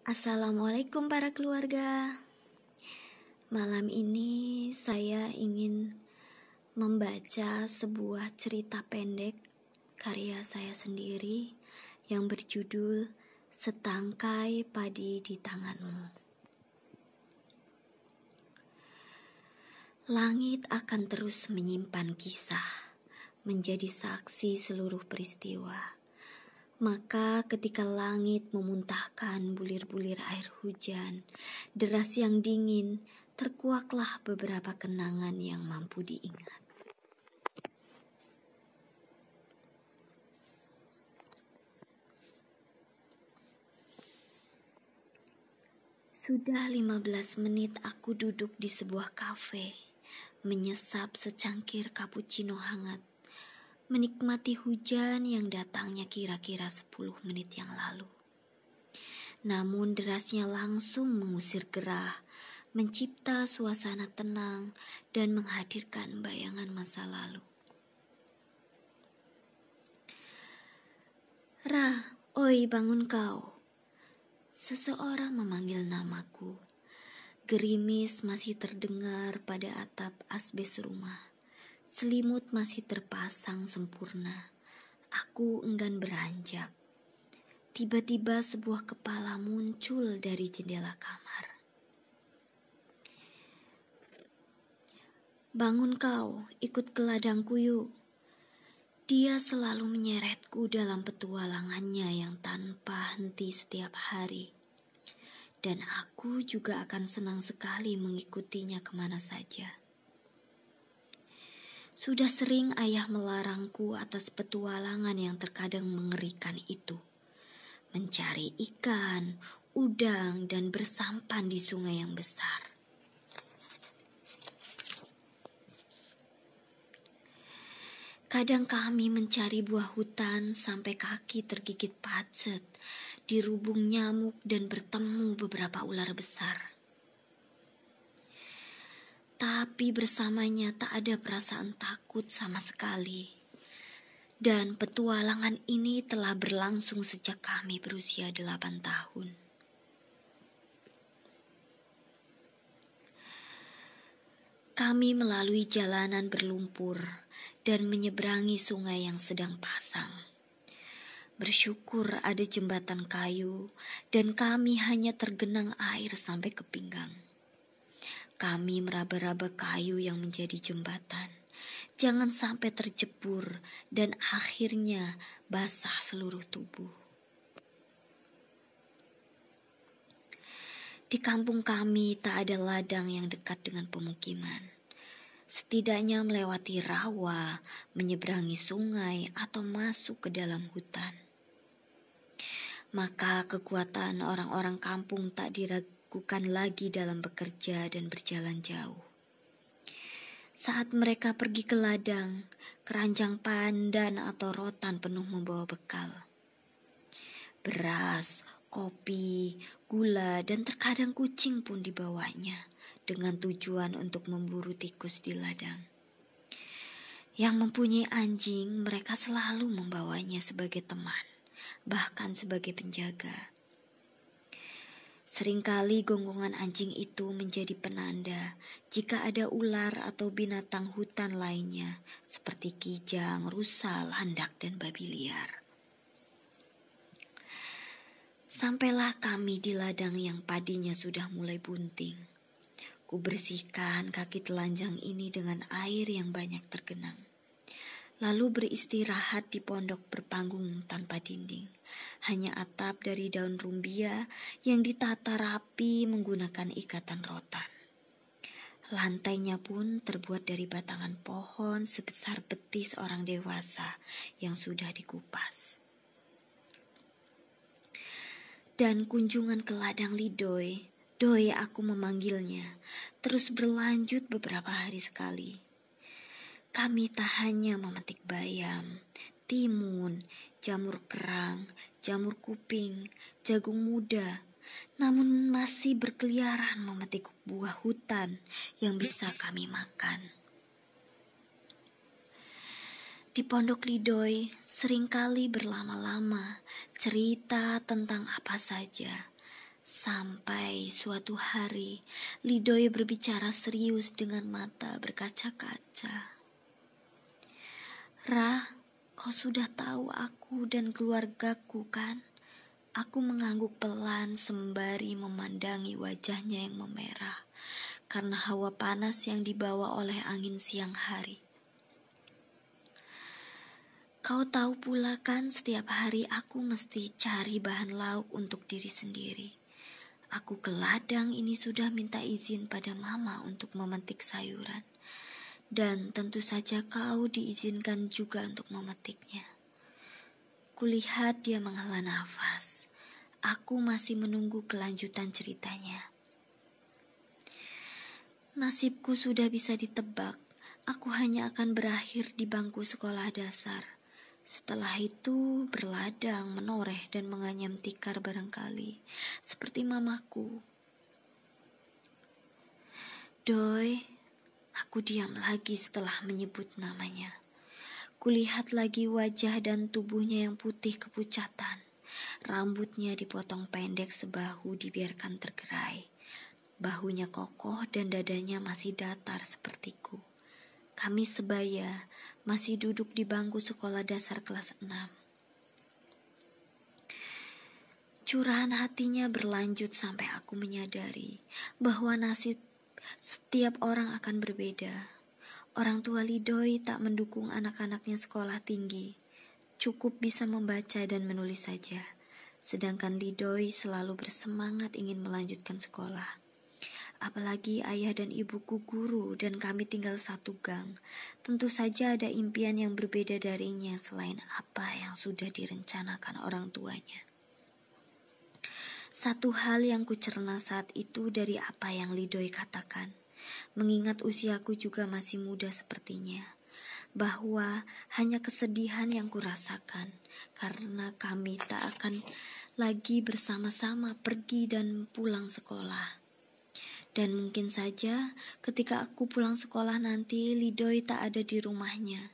Assalamualaikum para keluarga. Malam ini saya ingin membaca sebuah cerita pendek karya saya sendiri yang berjudul Setangkai Padi di Tanganmu. Langit akan terus menyimpan kisah, menjadi saksi seluruh peristiwa. Maka ketika langit memuntahkan bulir-bulir air hujan, deras yang dingin, terkuaklah beberapa kenangan yang mampu diingat. Sudah 15 menit aku duduk di sebuah kafe, menyesap secangkir cappuccino hangat, menikmati hujan yang datangnya kira-kira 10 menit yang lalu. Namun derasnya langsung mengusir gerah, mencipta suasana tenang dan menghadirkan bayangan masa lalu. Ra, oi bangun kau. Seseorang memanggil namaku. Gerimis masih terdengar pada atap asbes rumah. Selimut masih terpasang sempurna. Aku enggan beranjak. Tiba-tiba sebuah kepala muncul dari jendela kamar. Bangun kau, ikut ke ladangku yuk. Dia selalu menyeretku dalam petualangannya yang tanpa henti setiap hari. Dan aku juga akan senang sekali mengikutinya kemana saja. Sudah sering ayah melarangku atas petualangan yang terkadang mengerikan itu. Mencari ikan, udang, dan bersampan di sungai yang besar. Kadang kami mencari buah hutan sampai kaki tergigit pacet, dirubung nyamuk dan bertemu beberapa ular besar. Tapi bersamanya tak ada perasaan takut sama sekali. Dan petualangan ini telah berlangsung sejak kami berusia 8 tahun. Kami melalui jalanan berlumpur dan menyeberangi sungai yang sedang pasang. Bersyukur ada jembatan kayu dan kami hanya tergenang air sampai ke pinggang. Kami meraba-raba kayu yang menjadi jembatan. Jangan sampai terjebur dan akhirnya basah seluruh tubuh. Di kampung kami tak ada ladang yang dekat dengan pemukiman. Setidaknya melewati rawa, menyeberangi sungai, atau masuk ke dalam hutan. Maka kekuatan orang-orang kampung tak diragukan lagi dalam bekerja dan berjalan jauh. Saat mereka pergi ke ladang, keranjang pandan atau rotan penuh membawa bekal. Beras, kopi, gula, dan terkadang kucing pun dibawanya dengan tujuan untuk memburu tikus di ladang. Yang mempunyai anjing, mereka selalu membawanya sebagai teman, bahkan sebagai penjaga. Seringkali gonggongan anjing itu menjadi penanda jika ada ular atau binatang hutan lainnya seperti kijang, rusa, landak, dan babi liar. Sampailah kami di ladang yang padinya sudah mulai bunting. Ku bersihkan kaki telanjang ini dengan air yang banyak tergenang. Lalu beristirahat di pondok berpanggung tanpa dinding. Hanya atap dari daun rumbia yang ditata rapi menggunakan ikatan rotan. Lantainya pun terbuat dari batangan pohon sebesar betis orang dewasa yang sudah dikupas. Dan kunjungan ke ladang Lidoy, Doi aku memanggilnya, terus berlanjut beberapa hari sekali. Kami tak hanya memetik bayam, timun, jamur kerang, jamur kuping, jagung muda, namun masih berkeliaran memetik buah hutan yang bisa kami makan. Di Pondok Lidoy seringkali berlama-lama cerita tentang apa saja, Sampai suatu hari, Lidoy berbicara serius dengan mata berkaca-kaca. "Rah, kau sudah tahu aku dan keluargaku kan?" Aku mengangguk pelan sembari memandangi wajahnya yang memerah karena hawa panas yang dibawa oleh angin siang hari. "Kau tahu pula kan setiap hari aku mesti cari bahan lauk untuk diri sendiri. Aku ke ladang ini sudah minta izin pada mama untuk memetik sayuran. Dan tentu saja kau diizinkan juga untuk memetiknya." Kulihat dia menghela nafas. Aku masih menunggu kelanjutan ceritanya. "Nasibku sudah bisa ditebak. Aku hanya akan berakhir di bangku sekolah dasar. Setelah itu berladang, menoreh dan menganyam tikar barangkali, seperti mamaku." "Doi," aku diam lagi setelah menyebut namanya. Kulihat lagi wajah dan tubuhnya yang putih kepucatan. Rambutnya dipotong pendek sebahu dibiarkan tergerai. Bahunya kokoh dan dadanya masih datar sepertiku. Kami sebaya, masih duduk di bangku sekolah dasar kelas 6. Curahan hatinya berlanjut sampai aku menyadari bahwa nasib setiap orang akan berbeda. Orang tua Lidoy tak mendukung anak-anaknya sekolah tinggi. Cukup bisa membaca dan menulis saja. Sedangkan Lidoy selalu bersemangat ingin melanjutkan sekolah. Apalagi ayah dan ibuku guru dan kami tinggal satu gang. Tentu saja ada impian yang berbeda darinya selain apa yang sudah direncanakan orang tuanya. Satu hal yang kucerna saat itu dari apa yang Lidoy katakan, mengingat usiaku juga masih muda sepertinya, bahwa hanya kesedihan yang kurasakan karena kami tak akan lagi bersama-sama pergi dan pulang sekolah. Dan mungkin saja ketika aku pulang sekolah nanti Lidoy tak ada di rumahnya.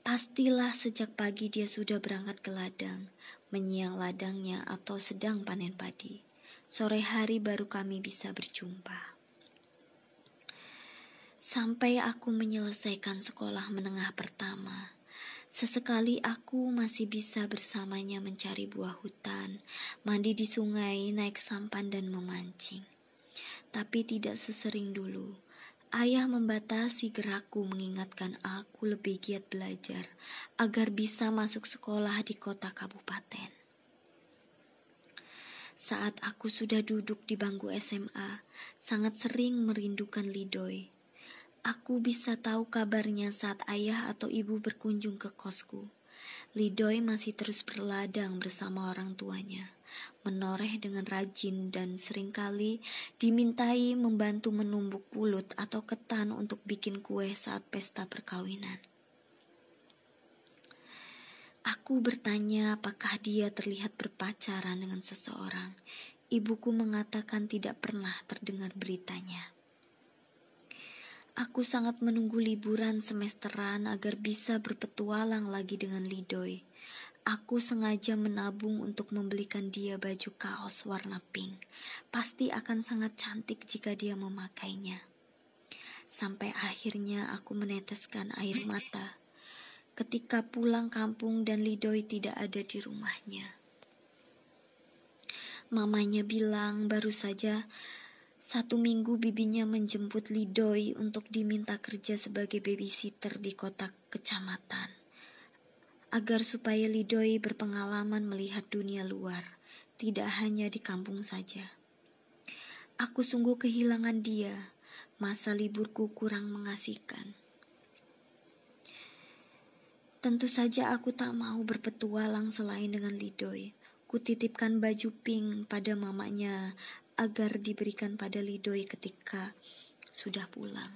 Pastilah sejak pagi dia sudah berangkat ke ladang, menyiang ladangnya atau sedang panen padi. Sore hari baru kami bisa berjumpa. Sampai aku menyelesaikan sekolah menengah pertama, sesekali aku masih bisa bersamanya mencari buah hutan, mandi di sungai, naik sampan dan memancing. Tapi tidak sesering dulu. Ayah membatasi gerakku mengingatkan aku lebih giat belajar agar bisa masuk sekolah di kota kabupaten. Saat aku sudah duduk di bangku SMA, sangat sering merindukan Lidoy. Aku bisa tahu kabarnya saat ayah atau ibu berkunjung ke kosku. Lidoy masih terus berladang bersama orang tuanya, menoreh dengan rajin dan seringkali dimintai membantu menumbuk pulut atau ketan untuk bikin kue saat pesta perkawinan. Aku bertanya apakah dia terlihat berpacaran dengan seseorang. Ibuku mengatakan tidak pernah terdengar beritanya. Aku sangat menunggu liburan semesteran agar bisa berpetualang lagi dengan Lidoy. Aku sengaja menabung untuk membelikan dia baju kaos warna pink. Pasti akan sangat cantik jika dia memakainya. Sampai akhirnya aku meneteskan air mata ketika pulang kampung dan Lidoy tidak ada di rumahnya. Mamanya bilang baru saja 1 minggu bibinya menjemput Lidoy untuk diminta kerja sebagai babysitter di kota kecamatan, agar supaya Lidoy berpengalaman melihat dunia luar, tidak hanya di kampung saja. Aku sungguh kehilangan dia, masa liburku kurang mengasihkan. Tentu saja aku tak mau berpetualang selain dengan Lidoy. Kutitipkan baju pink pada mamanya agar diberikan pada Lidoy ketika sudah pulang.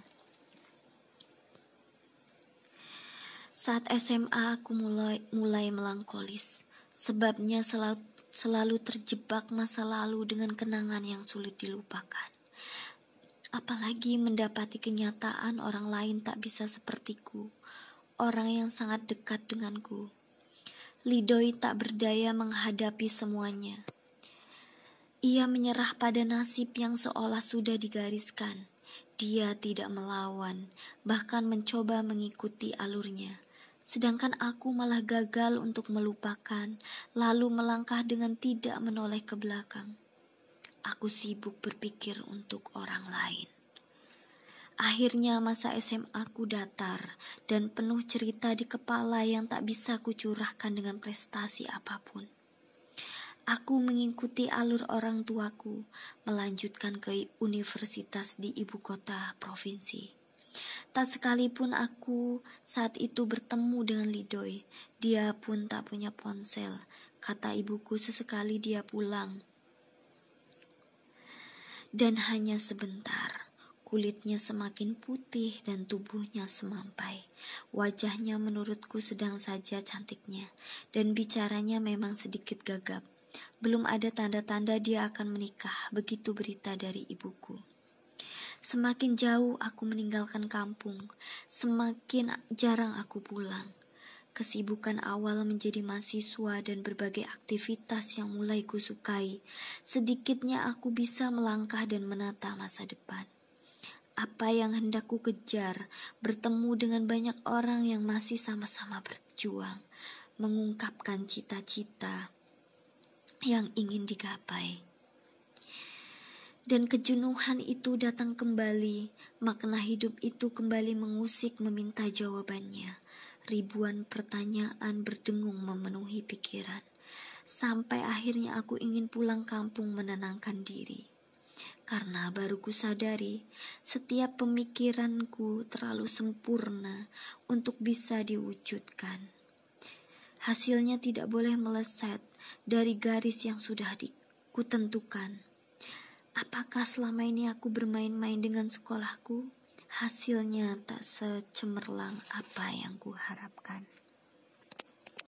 Saat SMA aku mulai melankolis. Sebabnya selalu terjebak masa lalu dengan kenangan yang sulit dilupakan. Apalagi mendapati kenyataan orang lain tak bisa sepertiku, orang yang sangat dekat denganku. Lidoy tak berdaya menghadapi semuanya. Ia menyerah pada nasib yang seolah sudah digariskan. Dia tidak melawan, bahkan mencoba mengikuti alurnya. Sedangkan aku malah gagal untuk melupakan, lalu melangkah dengan tidak menoleh ke belakang. Aku sibuk berpikir untuk orang lain. Akhirnya masa SMA ku datar dan penuh cerita di kepala yang tak bisa kucurahkan dengan prestasi apapun. Aku mengikuti alur orang tuaku, melanjutkan ke universitas di ibu kota provinsi. Tak sekalipun aku saat itu bertemu dengan Lidoy, dia pun tak punya ponsel. Kata ibuku sesekali dia pulang. Dan hanya sebentar, kulitnya semakin putih dan tubuhnya semampai. Wajahnya menurutku sedang saja cantiknya, dan bicaranya memang sedikit gagap. Belum ada tanda-tanda dia akan menikah, begitu berita dari ibuku. Semakin jauh aku meninggalkan kampung, semakin jarang aku pulang. Kesibukan awal menjadi mahasiswa dan berbagai aktivitas yang mulai kusukai, sedikitnya aku bisa melangkah dan menata masa depan. Apa yang hendak ku kejar, bertemu dengan banyak orang yang masih sama-sama berjuang, mengungkapkan cita-cita yang ingin digapai. Dan kejenuhan itu datang kembali, makna hidup itu kembali mengusik meminta jawabannya. Ribuan pertanyaan berdengung memenuhi pikiran, sampai akhirnya aku ingin pulang kampung menenangkan diri. Karena baru ku sadari, setiap pemikiranku terlalu sempurna untuk bisa diwujudkan. Hasilnya tidak boleh meleset dari garis yang sudah kutentukan. Apakah selama ini aku bermain-main dengan sekolahku? Hasilnya tak secemerlang apa yang kuharapkan.